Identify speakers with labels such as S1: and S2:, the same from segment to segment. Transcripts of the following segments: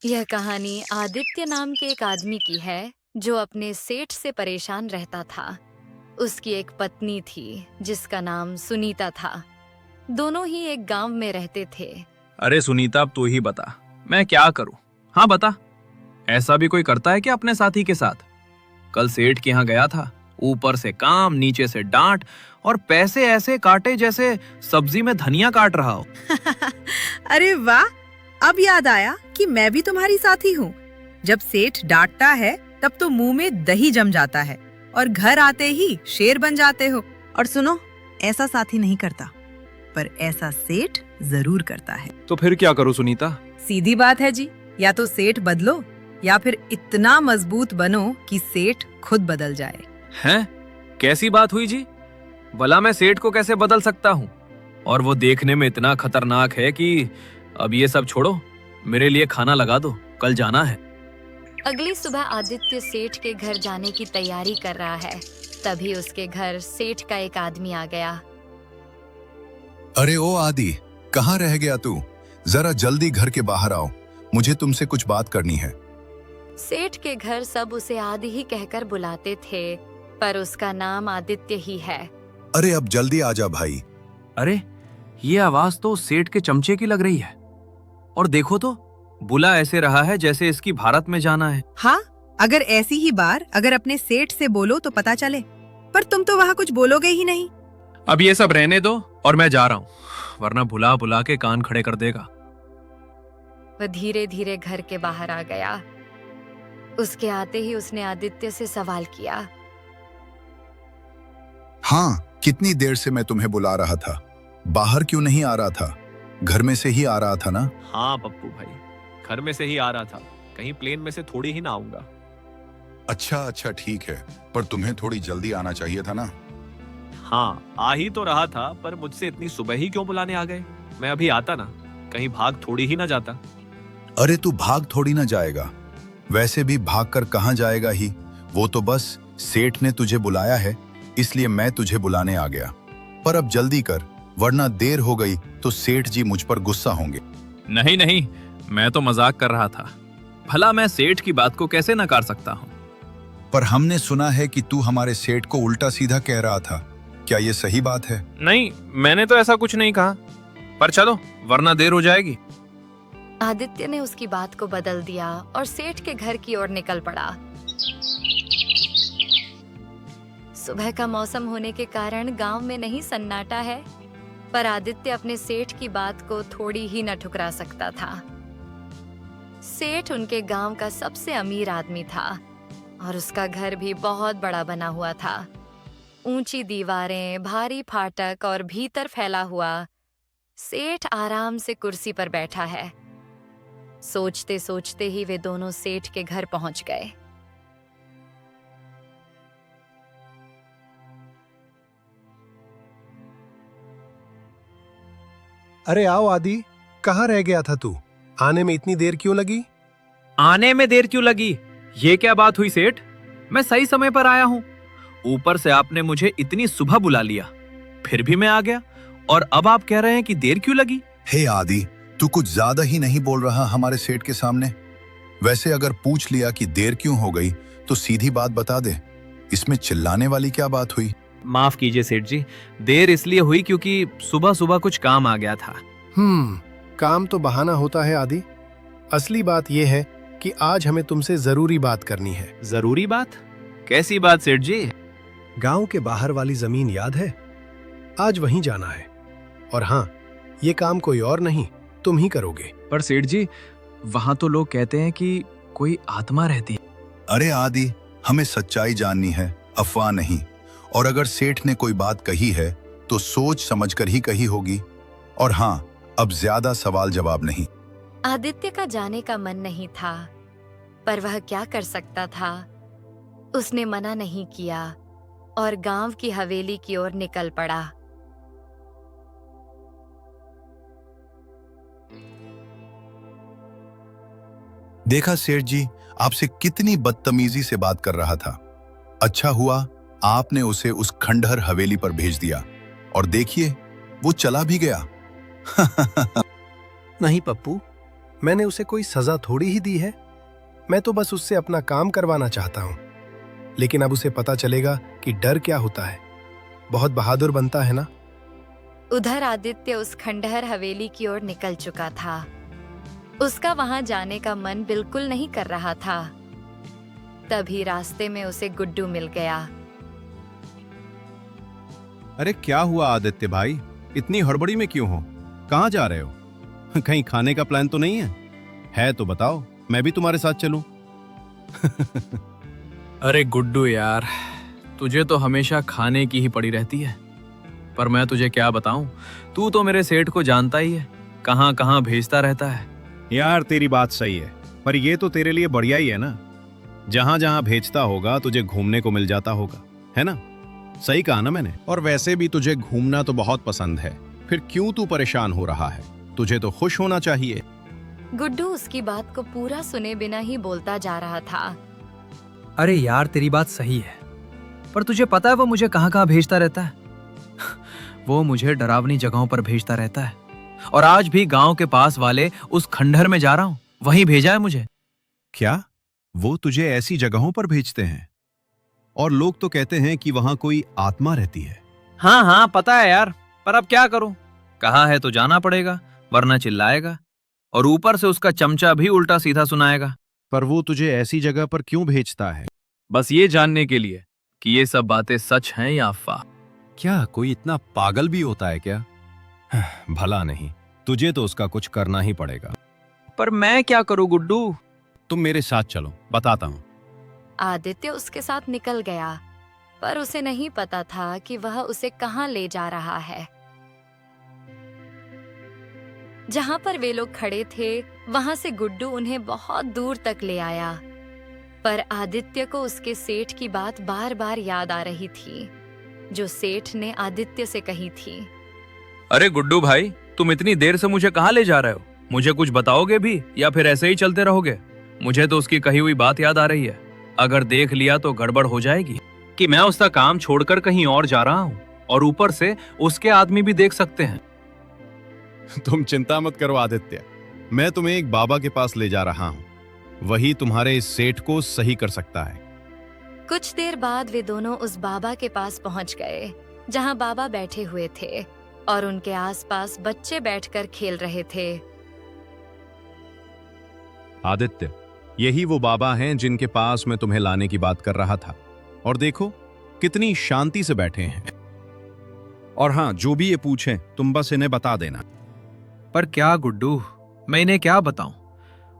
S1: यह कहानी आदित्य नाम के एक आदमी की है जो अपने सेठ से परेशान रहता था। उसकी एक पत्नी थी जिसका नाम सुनीता था। दोनों ही एक गांव में रहते थे।
S2: अरे सुनीता, अब तू ही बता, मैं क्या करूं? हाँ बता, ऐसा भी कोई करता है क्या अपने साथी के साथ? कल सेठ के यहाँ गया था, ऊपर से काम, नीचे से डांट, और पैसे ऐसे काटे जैसे सब्जी में धनिया काट रहा हो।
S3: अरे वाह, अब याद आया कि मैं भी तुम्हारी साथी हूँ। जब सेठ डांटता है तब तो मुंह में दही जम जाता है और घर आते ही शेर बन जाते हो। और सुनो, ऐसा साथी नहीं करता, पर ऐसा सेठ जरूर करता है।
S2: तो फिर क्या करूं सुनीता?
S3: सीधी बात है जी, या तो सेठ बदलो या फिर इतना मजबूत बनो कि सेठ खुद बदल जाए।
S2: हैं? कैसी बात हुई जी? भला मैं सेठ को कैसे बदल सकता हूँ? और वो देखने में इतना खतरनाक है कि अब ये सब छोड़ो, मेरे लिए खाना लगा दो, कल जाना है।
S1: अगली सुबह आदित्य सेठ के घर जाने की तैयारी कर रहा है। तभी उसके घर सेठ का एक आदमी आ गया।
S4: अरे ओ आदि, कहाँ रह गया तू? जरा जल्दी घर के बाहर आओ, मुझे तुमसे कुछ बात करनी है।
S1: सेठ के घर सब उसे आदि ही कहकर बुलाते थे, पर उसका नाम आदित्य ही है।
S4: अरे अब जल्दी आजा भाई।
S2: अरे ये आवाज तो सेठ के चमचे की लग रही है, और देखो तो बुला ऐसे रहा है जैसे इसकी भारत में जाना है।
S3: हाँ, अगर ऐसी ही बार अगर अपने सेठ से बोलो तो पता चले, पर तुम तो वहाँ कुछ बोलोगे ही नहीं।
S2: अब ये सब रहने दो और मैं जा रहा हूँ, वरना बुला बुला के कान खड़े कर देगा।
S1: वह धीरे धीरे घर के बाहर आ गया। उसके आते ही उसने आदित्य से सवाल किया।
S4: हाँ, कितनी देर से मैं तुम्हें बुला रहा था, बाहर क्यों नहीं आ रहा था? घर में से ही आ रहा था ना?
S5: हाँ पप्पू भाई, घर में से ही आ रहा था, कहीं प्लेन में से थोड़ी ही ना आऊंगा।
S4: अच्छा ठीक है, पर तुम्हें थोड़ी जल्दी आना चाहिए था ना?
S5: हाँ, आ ही तो रहा था, पर मुझसे इतनी सुबह ही क्यों बुलाने आ गए? मैं अभी आता ना, कहीं भाग थोड़ी ही ना जाता।
S4: अरे तू भाग थोड़ी ना जाएगा, वैसे भी भाग कर कहाँ जाएगा ही। वो तो बस सेठ ने तुझे बुलाया है, इसलिए मैं तुझे बुलाने आ गया। पर अब जल्दी कर, वरना देर हो गई तो सेठ जी मुझ पर गुस्सा होंगे।
S2: नहीं नहीं, मैं तो मजाक कर रहा था। भला मैं सेठ की बात को कैसे नकार सकता हूँ?
S4: पर हमने सुना है कि तू हमारे सेठ को उल्टा सीधा कह रहा था, क्या ये सही बात है?
S2: नहीं, मैंने तो ऐसा कुछ नहीं कहा, पर चलो वरना देर हो जाएगी।
S1: आदित्य ने उसकी बात को बदल दिया और सेठ के घर की ओर निकल पड़ा। सुबह का मौसम होने के कारण गांव में नहीं सन्नाटा है, पर आदित्य अपने सेठ की बात को थोड़ी ही न ठुकरा सकता था। सेठ उनके गांव का सबसे अमीर आदमी था और उसका घर भी बहुत बड़ा बना हुआ था। ऊंची दीवारें, भारी फाटक और भीतर फैला हुआ। सेठ आराम से कुर्सी पर बैठा है। सोचते सोचते ही वे दोनों सेठ के घर पहुंच गए।
S6: अरे आओ आदि, कहाँ रह गया था तू? आने में इतनी देर क्यों लगी?
S2: आने में देर क्यों लगी? ये क्या बात हुई सेठ? मैं सही समय पर आया हूँ। ऊपर से आपने मुझे इतनी सुबह बुला लिया, फिर भी मैं आ गया, और अब आप कह रहे हैं कि देर क्यों लगी?
S4: हे आदि, तू कुछ ज्यादा ही नहीं बोल रहा हमारे सेठ के सामने? वैसे अगर पूछ लिया कि देर क्यों हो गई तो सीधी बात बता दे, इसमें चिल्लाने वाली क्या बात हुई?
S2: माफ कीजिए सेठ जी, देर इसलिए हुई क्योंकि सुबह सुबह कुछ काम आ गया था।
S6: काम तो बहाना होता है आदि। असली बात यह है कि आज हमें तुमसे जरूरी बात करनी है।
S2: जरूरी बात? कैसी बात सेठ जी?
S6: गांव के बाहर वाली जमीन याद है? आज वहीं जाना है। और हाँ, ये काम कोई और नहीं, तुम ही करोगे।
S2: पर सेठ जी, वहां तो लोग कहते हैं कि कोई आत्मा रहती है।
S4: अरे आदि, हमें सच्चाई जाननी है, अफवाह नहीं। और अगर सेठ ने कोई बात कही है तो सोच समझकर ही कही होगी। और हाँ, अब ज्यादा सवाल जवाब नहीं।
S1: आदित्य का जाने का मन नहीं था, पर वह क्या कर सकता था। उसने मना नहीं किया और गांव की हवेली की ओर निकल पड़ा।
S4: देखा सेठ जी, आपसे कितनी बदतमीजी से बात कर रहा था। अच्छा हुआ आपने उसे उस खंडहर हवेली पर भेज दिया, और देखिए वो चला भी गया।
S6: नहीं पप्पू, मैंने उसे कोई सजा थोड़ी ही दी है। मैं तो बस उससे अपना काम करवाना चाहता हूं। लेकिन अब उसे पता चलेगा कि डर क्या होता है। बहुत बहादुर बनता है ना।
S1: उधर आदित्य उस खंडहर हवेली की ओर निकल चुका था। उसका वहां जाने का मन बिल्कुल नहीं कर रहा था। तभी रास्ते में उसे गुड्डू मिल गया।
S7: अरे क्या हुआ आदित्य भाई, इतनी हड़बड़ी में क्यों हो? कहाँ जा रहे हो? कहीं खाने का प्लान तो नहीं है? है तो बताओ, मैं भी तुम्हारे साथ चलूं।
S2: अरे गुड्डू यार, तुझे तो हमेशा खाने की ही पड़ी रहती है। पर मैं तुझे क्या बताऊं, तू तो मेरे सेठ को जानता ही है, कहां कहां भेजता रहता है।
S7: यार तेरी बात सही है, पर ये तो तेरे लिए बढ़िया ही है ना। जहां जहां भेजता होगा तुझे घूमने को मिल जाता होगा, है ना? सही कहा ना मैंने? और वैसे भी तुझे घूमना तो बहुत पसंद है, फिर क्यों तू परेशान हो रहा है? तुझे तो खुश होना चाहिए।
S1: गुड्डू उसकी बात को पूरा सुने बिना ही बोलता जा रहा था।
S2: अरे यार तेरी बात सही है, पर तुझे पता है वो मुझे कहां कहां भेजता रहता है? वो मुझे डरावनी जगहों पर भेजता रहता है। और आज भी गांव के पास वाले उस खंडहर में जा रहा हूं, वहीं भेजा है मुझे।
S7: क्या वो तुझे ऐसी जगहों पर भेजते हैं? और लोग तो कहते हैं कि वहां कोई आत्मा रहती है।
S2: हाँ हाँ पता है यार, पर अब क्या करूं? कहा है तो जाना पड़ेगा, वरना चिल्लाएगा और ऊपर से उसका चमचा भी उल्टा सीधा सुनाएगा।
S7: पर वो तुझे ऐसी जगह पर क्यों भेजता है?
S2: बस ये जानने के लिए कि ये सब बातें सच हैं या अफवाह।
S7: क्या कोई इतना पागल भी होता है क्या? भला नहीं, तुझे तो उसका कुछ करना ही पड़ेगा।
S2: पर मैं क्या करूं गुड्डू?
S7: तुम मेरे साथ चलो, बताता हूं।
S1: आदित्य उसके साथ निकल गया, पर उसे नहीं पता था कि वह उसे कहां ले जा रहा है। जहां पर वे लोग खड़े थे, वहां से गुड्डू उन्हें बहुत दूर तक ले आया। पर आदित्य को उसके सेठ की बात बार बार याद आ रही थी, जो सेठ ने आदित्य से कही थी।
S2: अरे गुड्डू भाई, तुम इतनी देर से मुझे कहां ले जा रहे हो? मुझे कुछ बताओगे भी या फिर ऐसे ही चलते रहोगे? मुझे तो उसकी कही हुई बात याद आ रही है। अगर देख लिया तो गड़बड़ हो जाएगी कि मैं उसका काम छोड़कर कहीं और जा रहा हूं, और ऊपर से उसके आदमी भी देख सकते हैं।
S7: तुम चिंता मत करो आदित्य, मैं तुम्हें एक बाबा के पास ले जा रहा हूं। वही तुम्हारे इस सेठ को सही कर सकता है।
S1: कुछ देर बाद वे दोनों उस बाबा के पास पहुंच गए, जहां बाबा बैठे हुए थे और उनके आसपास बच्चे बैठकर खेल रहे थे।
S7: आदित्य, यही वो बाबा हैं जिनके पास मैं तुम्हें लाने की बात कर रहा था। और देखो कितनी शांति से बैठे हैं। और हां, जो भी ये पूछें तुम बस इन्हें बता देना।
S2: पर क्या गुड्डू, मैं इन्हें क्या बताऊं?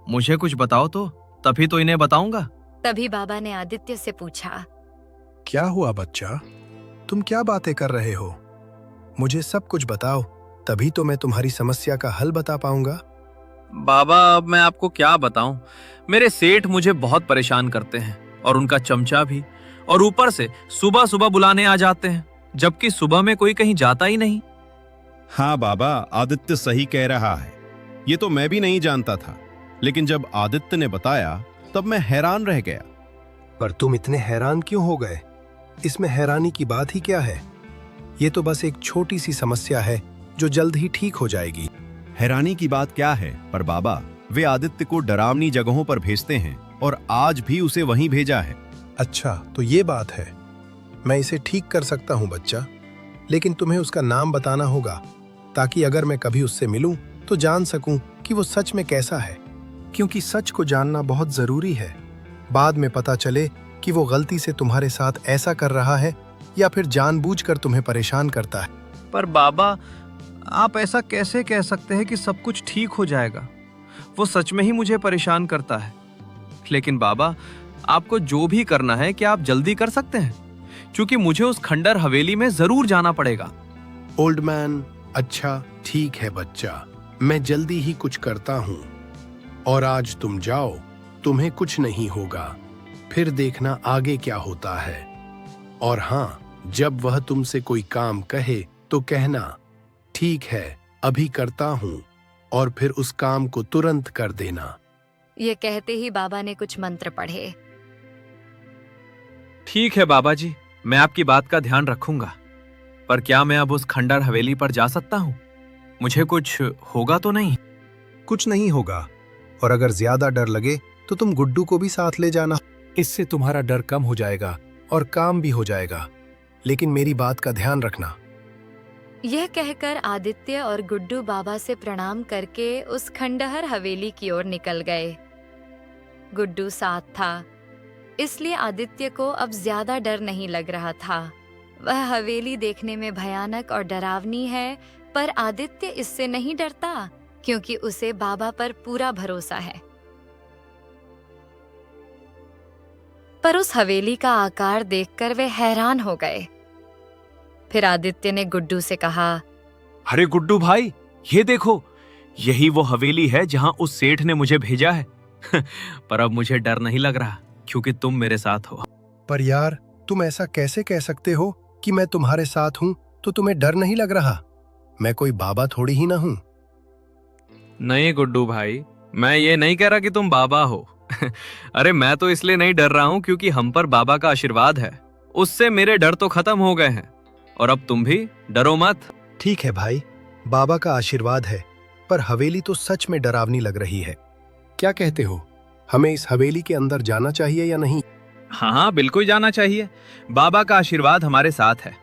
S2: मुझे कुछ बताओ तो, तभी तो इन्हें बताऊंगा।
S1: तभी बाबा ने आदित्य से पूछा,
S6: क्या हुआ बच्चा? तुम क्या बातें कर रहे हो? मुझे सब कुछ बताओ, तभी तो मैं तुम्हारी समस्या का हल बता पाऊंगा।
S2: बाबा अब मैं आपको क्या बताऊं, मेरे सेठ मुझे बहुत परेशान करते हैं और उनका चमचा भी, और ऊपर से सुबह सुबह बुलाने आ जाते हैं, जबकि सुबह में कोई कहीं जाता ही नहीं।
S7: हाँ बाबा, आदित्य सही कह रहा है। ये तो मैं भी नहीं जानता था, लेकिन जब आदित्य ने बताया तब मैं हैरान रह गया।
S6: पर तुम इतने हैरान क्यों हो गए? इसमें हैरानी की बात ही क्या है? ये तो बस एक छोटी सी समस्या है जो जल्द ही ठीक हो जाएगी।
S7: हैरानी की बात क्या है? पर बाबा, वे आदित्य को डरावनी जगहों पर भेजते हैं और आज भी उसे वहीं भेजा है।
S6: अच्छा, तो ये बात है। मैं इसे ठीक कर सकता हूँ बच्चा, लेकिन तुम्हें उसका नाम बताना होगा, ताकि अगर मैं कभी उससे मिलूं तो जान सकूं कि वो सच में कैसा है। क्योंकि सच को जानना बहुत जरूरी है। बाद में पता चले कि वो गलती से तुम्हारे साथ ऐसा कर रहा है या फिर जानबूझकर तुम्हें परेशान करता है।
S2: पर बाबा, आप ऐसा कैसे कह सकते हैं कि सब कुछ ठीक हो जाएगा? वो सच में ही मुझे परेशान करता है। लेकिन बाबा, आपको जो भी करना है क्या आप जल्दी कर सकते हैं? क्योंकि मुझे उस खंडर हवेली में जरूर जाना पड़ेगा।
S6: ओल्ड मैन, अच्छा ठीक है बच्चा, मैं जल्दी ही कुछ करता हूँ। और आज तुम जाओ, तुम्हें कुछ नहीं होगा। फिर देखना आगे क्या होता है। और हाँ, जब वह तुमसे कोई काम कहे तो कहना, ठीक है अभी करता हूँ, और फिर उस काम को तुरंत कर देना।
S1: ये कहते ही बाबा ने कुछ मंत्र पढ़े।
S2: ठीक है बाबा जी, मैं आपकी बात का ध्यान रखूंगा। पर क्या मैं अब उस खंडर हवेली पर जा सकता हूँ? मुझे कुछ होगा तो नहीं?
S6: कुछ नहीं होगा, और अगर ज्यादा डर लगे तो तुम गुड्डू को भी साथ ले जाना। इससे तुम्हारा डर कम हो जाएगा और काम भी हो जाएगा। लेकिन मेरी बात का ध्यान रखना।
S1: यह कहकर आदित्य और गुड्डू बाबा से प्रणाम करके उस खंडहर हवेली की ओर निकल गए। गुड्डू साथ था, इसलिए आदित्य को अब ज्यादा डर नहीं लग रहा था। वह हवेली देखने में भयानक और डरावनी है, पर आदित्य इससे नहीं डरता क्योंकि उसे बाबा पर पूरा भरोसा है। पर उस हवेली का आकार देखकर वे हैरान हो गए। फिर आदित्य ने गुड्डू से कहा,
S5: अरे गुड्डू भाई, ये देखो, यही वो हवेली है जहां उस सेठ ने मुझे भेजा है। पर अब मुझे डर नहीं लग रहा क्योंकि तुम मेरे साथ हो।
S6: पर यार, तुम ऐसा कैसे कह सकते हो कि मैं तुम्हारे साथ हूं तो तुम्हें डर नहीं लग रहा? मैं कोई बाबा थोड़ी ही ना हूं।
S2: नहीं गुड्डू भाई, मैं ये नहीं कह रहा कि तुम बाबा हो। अरे मैं तो इसलिए नहीं डर रहा हूं क्योंकि हम पर बाबा का आशीर्वाद है। उससे मेरे डर तो खत्म हो गए हैं। और अब तुम भी डरो मत।
S6: ठीक है भाई, बाबा का आशीर्वाद है, पर हवेली तो सच में डरावनी लग रही है। क्या कहते हो, हमें इस हवेली के अंदर जाना चाहिए या नहीं?
S2: हाँ हाँ, बिल्कुल जाना चाहिए। बाबा का आशीर्वाद हमारे साथ है।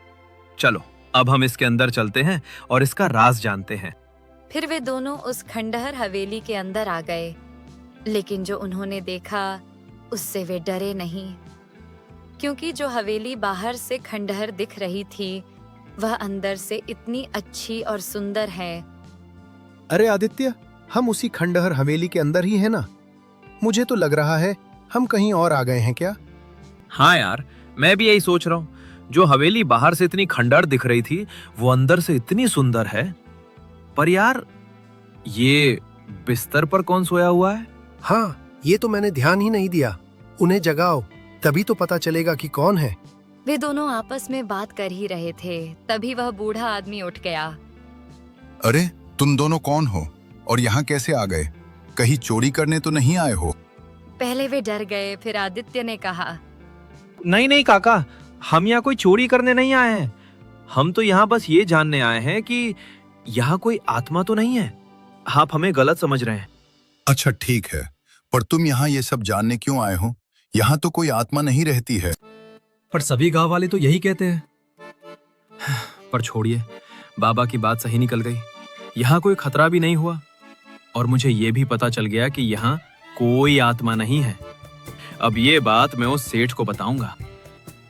S2: चलो अब हम इसके अंदर चलते हैं और इसका राज जानते हैं।
S1: फिर वे दोनों उस खंडहर हवेली के अंदर आ गए, लेकिन जो उन्होंने देखा उससे वे डरे नहीं, क्योंकि जो हवेली बाहर से खंडहर दिख रही थी वह अंदर से इतनी अच्छी और सुंदर है।
S6: अरे आदित्य, हम उसी खंडहर हवेली के अंदर ही है ना? मुझे तो लग रहा है हम कहीं और आ गए हैं क्या?
S2: हाँ यार, मैं भी यही सोच रहा हूँ। जो हवेली बाहर से इतनी खंडहर दिख रही थी वो अंदर से इतनी सुंदर है। पर यार, ये बिस्तर पर कौन सोया हुआ है?
S6: हाँ, ये तो मैंने ध्यान ही नहीं दिया। उन्हें जगाओ, तभी तो पता चलेगा कि कौन है।
S1: वे दोनों आपस में बात कर ही रहे थे, तभी वह बूढ़ा आदमी उठ गया।
S4: अरे तुम दोनों कौन हो और यहाँ कैसे आ गए? कहीं चोरी करने तो नहीं आए हो?
S1: पहले वे डर गए, फिर आदित्य ने कहा,
S2: नहीं नहीं काका, हम यहाँ कोई चोरी करने नहीं आए हैं। हम तो यहाँ बस ये जानने आए हैं कि यहाँ कोई आत्मा तो नहीं है। आप हमें गलत समझ रहे हैं।
S4: अच्छा ठीक है, पर तुम यहाँ ये सब जानने क्यों आए हो? यहाँ तो कोई आत्मा नहीं रहती है।
S2: पर सभी गांव वाले तो यही कहते हैं। पर छोड़िए, बाबा की बात सही निकल गई। यहाँ कोई खतरा भी नहीं हुआ और मुझे ये भी पता चल गया कि यहाँ कोई आत्मा नहीं है। अब ये बात मैं उस सेठ को बताऊंगा।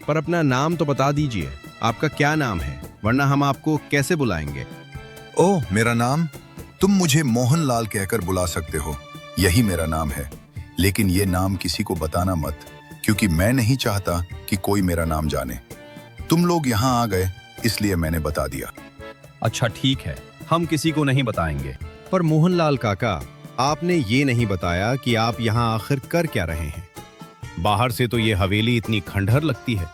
S7: पर अपना नाम तो बता दीजिए, आपका क्या नाम है, वरना हम आपको कैसे बुलाएंगे?
S4: ओह, मेरा नाम? तुम मुझे मोहनलाल कहकर बुला सकते हो, यही मेरा नाम है। लेकिन ये नाम किसी को बताना मत, क्योंकि मैं नहीं चाहता कि कोई मेरा नाम जाने। तुम लोग यहाँ आ गए इसलिए मैंने बता दिया।
S7: अच्छा ठीक है, हम किसी को नहीं बताएंगे। पर मोहनलाल काका, आपने ये नहीं बताया कि आप यहाँ आखिर कर क्या रहे हैं। बाहर से तो ये हवेली इतनी खंडहर लगती है,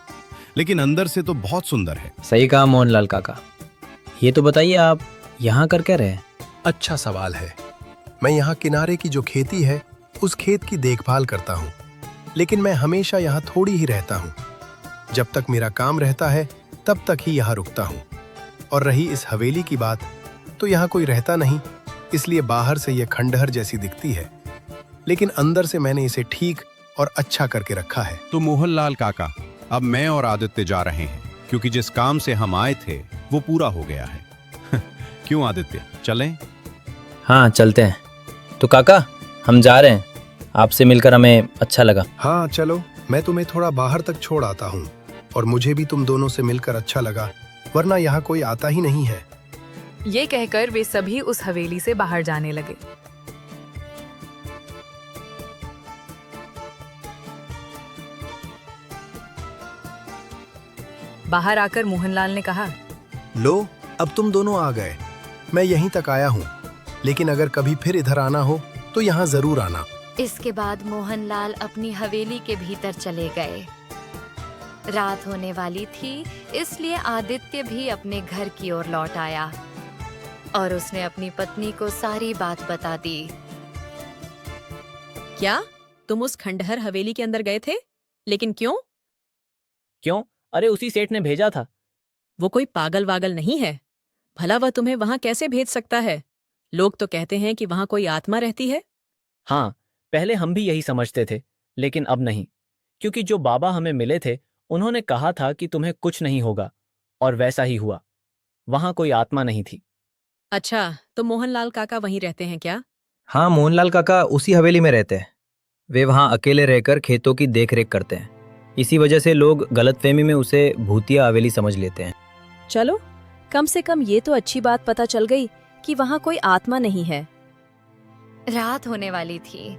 S7: लेकिन अंदर से तो बहुत सुंदर है।
S8: सही कहा मोहनलाल काका। ये तो बताइए, आप यहाँ कर क्या रहे हैं?
S6: अच्छा सवाल है। मैं यहाँ किनारे की जो खेती है उस खेत की देखभाल करता हूँ, लेकिन मैं हमेशा यहाँ थोड़ी ही रहता हूँ। जब तक मेरा काम रहता है तब तक ही यहाँ रुकता हूँ। और रही इस हवेली की बात, तो यहाँ कोई रहता नहीं, इसलिए बाहर से यह खंडहर जैसी दिखती है, लेकिन अंदर से मैंने इसे ठीक और अच्छा करके रखा है।
S7: तो मोहनलाल काका, अब मैं और आदित्य जा रहे हैं, क्योंकि जिस काम से हम आए थे वो पूरा हो गया है। क्यों आदित्य, चलें?
S8: हाँ चलते हैं। तो काका, हम जा रहे हैं। आपसे मिलकर हमें अच्छा लगा।
S6: हाँ चलो, मैं तुम्हें थोड़ा बाहर तक छोड़ आता हूँ। और मुझे भी तुम दोनों से मिलकर अच्छा लगा, वरना यहाँ कोई आता ही नहीं है।
S9: ये कहकर वे सभी उस हवेली से बाहर जाने लगे। बाहर आकर मोहनलाल ने कहा,
S6: लो, अब तुम दोनों आ गए। मैं यहीं तक आया हूँ, लेकिन अगर कभी फिर इधर आना हो तो यहाँ जरूर आना।
S1: इसके बाद मोहनलाल अपनी हवेली के भीतर चले गए। रात होने वाली थी, इसलिए आदित्य भी अपने घर की ओर लौट आया और उसने अपनी पत्नी को सारी बात बता दी।
S10: क्या तुम उस खंडहर हवेली के अंदर गए थे? लेकिन क्यों?
S8: क्यों? अरे उसी सेठ ने भेजा था।
S10: वो कोई पागल वागल नहीं है। भला वह तुम्हें वहां कैसे भेज सकता है? लोग तो कहते हैं कि वहां कोई आत्मा रहती है।
S8: हाँ, पहले हम भी यही समझते थे, लेकिन अब नहीं, क्योंकि जो बाबा हमें मिले थे उन्होंने कहा था कि तुम्हें कुछ नहीं होगा, और वैसा ही हुआ। वहां कोई आत्मा नहीं थी।
S10: अच्छा, तो मोहनलाल काका वहीं रहते हैं क्या?
S8: हाँ, मोहनलाल काका उसी हवेली में रहते हैं। वे वहाँ अकेले रहकर खेतों की देखरेख करते हैं। इसी वजह से लोग गलतफहमी में उसे भूतिया हवेली समझ लेते हैं।
S10: चलो, कम से कम ये तो अच्छी बात पता चल गई कि वहाँ कोई आत्मा नहीं है।
S1: रात होने वाली थी,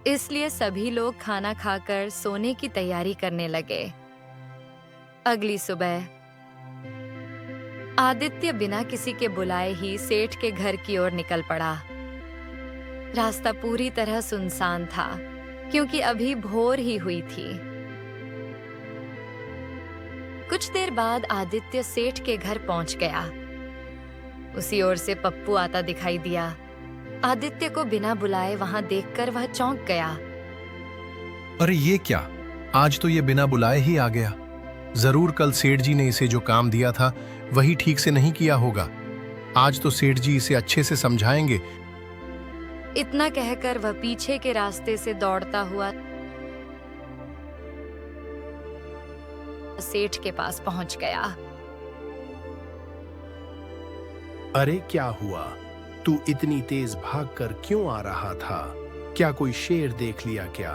S1: इसलिए सभी लोग खाना खाकर सोने की तैयारी करने लगे। अगली सुबह आदित्य बिना किसी के बुलाए ही सेठ के घर की ओर निकल पड़ा। रास्ता पूरी तरह सुनसान था, क्योंकि अभी भोर ही हुई थी। कुछ देर बाद आदित्य सेठ के घर पहुंच गया। उसी ओर से पप्पू आता दिखाई दिया। आदित्य को बिना बुलाए वहां देखकर वह चौंक गया।
S6: अरे ये क्या, आज तो ये बिना बुलाए ही आ गया। जरूर कल सेठ जी ने इसे जो काम दिया था वही ठीक से नहीं किया होगा। आज तो सेठ जी इसे अच्छे से समझाएंगे।
S1: इतना कहकर वह पीछे के रास्ते से दौड़ता हुआ सेठ के पास पहुंच गया।
S6: अरे क्या हुआ, तू इतनी तेज भागकर क्यों आ रहा था? क्या कोई शेर देख लिया क्या?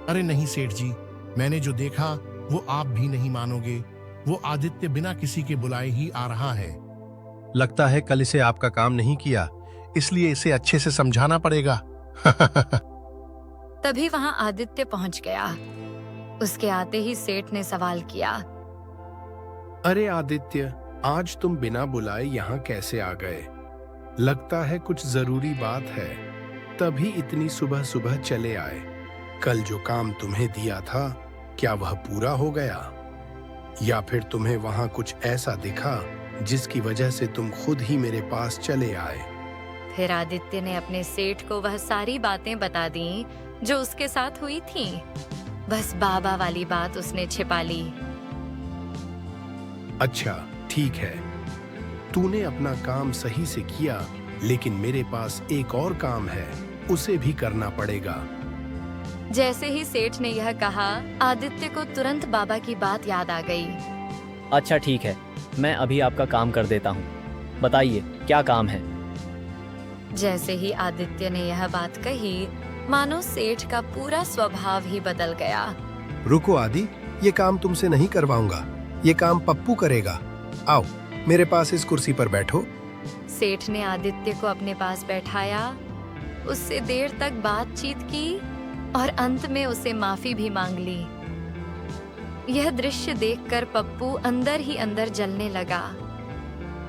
S11: अरे नहीं सेठ जी, मैंने जो देखा वो आप भी नहीं मानोगे। वो आदित्य बिना किसी के बुलाए ही आ रहा है।
S6: लगता है कल इसे आपका काम नहीं किया, इसलिए इसे अच्छे से समझाना पड़ेगा।
S1: तभी वहां आदित्य पहुंच गया। उसके आते ही सेठ ने सवाल किया।
S6: अरे आदित्य, आज तुम बिना बुलाए यहाँ कैसे आ गए? लगता है कुछ जरूरी बात है, तभी इतनी सुबह सुबह चले आए। कल जो काम तुम्हें दिया था, क्या वह पूरा हो गया? या फिर तुम्हें वहां कुछ ऐसा दिखा जिसकी वजह से तुम खुद ही मेरे पास चले आए?
S1: फिर आदित्य ने अपने सेठ को वह सारी बातें बता दी जो उसके साथ हुई थीं। बस बाबा वाली बात उसने छिपा ली।
S6: अच्छा ठीक है, तूने अपना काम सही से किया, लेकिन मेरे पास एक और काम है, उसे भी करना पड़ेगा।
S1: जैसे ही सेठ ने यह कहा, आदित्य को तुरंत बाबा की बात याद आ गई।
S8: अच्छा ठीक है, मैं अभी आपका काम कर देता हूँ। बताइए क्या काम है?
S1: जैसे ही आदित्य ने यह बात कही, मानो सेठ का पूरा स्वभाव ही बदल गया।
S6: रुको आदि, ये काम तुमसे नहीं करवाऊंगा, ये काम पप्पू करेगा। आओ मेरे पास इस कुर्सी पर बैठो।
S1: सेठ ने आदित्य को अपने पास बैठाया, उससे देर तक बातचीत की और अंत में उसे माफी भी मांग ली। यह दृश्य देखकर पप्पू अंदर ही अंदर जलने लगा।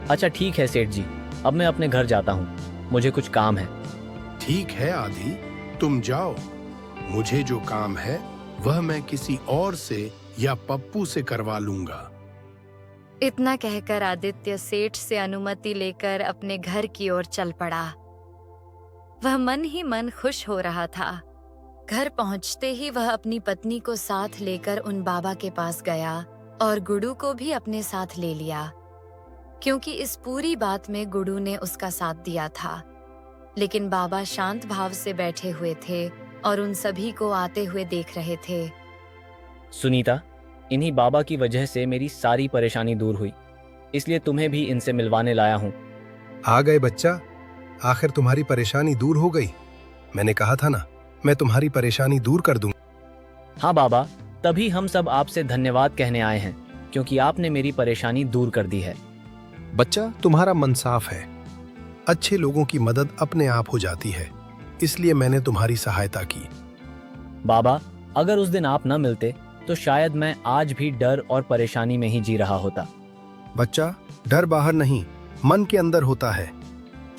S8: अच्छा ठीक है सेठ जी, अब मैं अपने घर जाता हूँ, मुझे कुछ काम है।
S6: ठीक है आदि, तुम जाओ। मुझे जो काम है वह मैं किसी और से या पप्पू से करवा लूंगा।
S1: इतना कहकर आदित्य सेठ से अनुमति लेकर अपने घर की ओर चल पड़ा। वह मन ही मन खुश हो रहा था। घर पहुंचते ही वह अपनी पत्नी को साथ लेकर उन बाबा के पास गया और गुडू को भी अपने साथ ले लिया, क्योंकि इस पूरी बात में गुडू ने उसका साथ दिया था। लेकिन बाबा शांत भाव से बैठे हुए थे और उन सभी को आते हुए देख रहे थे।
S8: सुनीता, इन्हीं बाबा की वजह से मेरी सारी परेशानी दूर हुई, इसलिए तुम्हें भी इनसे मिलवाने लाया हूँ।
S6: आ गए बच्चा, आखिर तुम्हारी परेशानी दूर हो गई। मैंने कहा था ना, मैं तुम्हारी परेशानी दूर कर दूंगा।
S8: हाँ बाबा, तभी हम सब आपसे धन्यवाद कहने आए हैं, क्योंकि आपने मेरी परेशानी दूर कर दी है।
S6: बच्चा, तुम्हारा मन साफ है। अच्छे लोगों की मदद अपने आप हो जाती है, इसलिए मैंने तुम्हारी सहायता की।
S8: बाबा, अगर उस दिन आप न मिलते तो शायद मैं आज भी डर और परेशानी में ही जी रहा होता।
S6: बच्चा, डर बाहर नहीं, मन के अंदर होता है।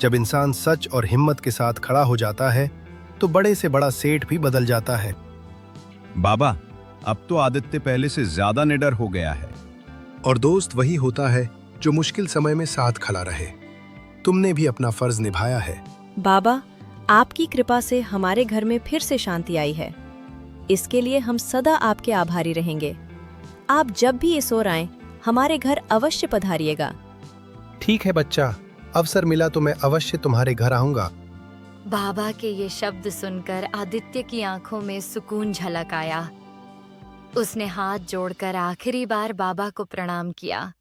S6: जब इंसान सच और हिम्मत के साथ खड़ा हो जाता है तो बड़े से बड़ा सेठ भी बदल जाता है।
S7: बाबा, अब तो आदित्य पहले से ज्यादा निडर हो गया है।
S6: और दोस्त वही होता है जो मुश्किल समय में साथ खड़ा रहे। तुमने भी अपना फर्ज निभाया है।
S10: बाबा, आपकी कृपा से हमारे घर में फिर से शांति आई है। इसके लिए हम सदा आपके आभारी रहेंगे। आप जब भी इस ओर आएं, हमारे घर अवश्य पधारिएगा।
S6: ठीक है बच्चा, अवसर मिला तो मैं अवश्य तुम्हारे घर आऊंगा।
S1: बाबा के ये शब्द सुनकर आदित्य की आंखों में सुकून झलक आया। उसने हाथ जोड़कर आखिरी बार बाबा को प्रणाम किया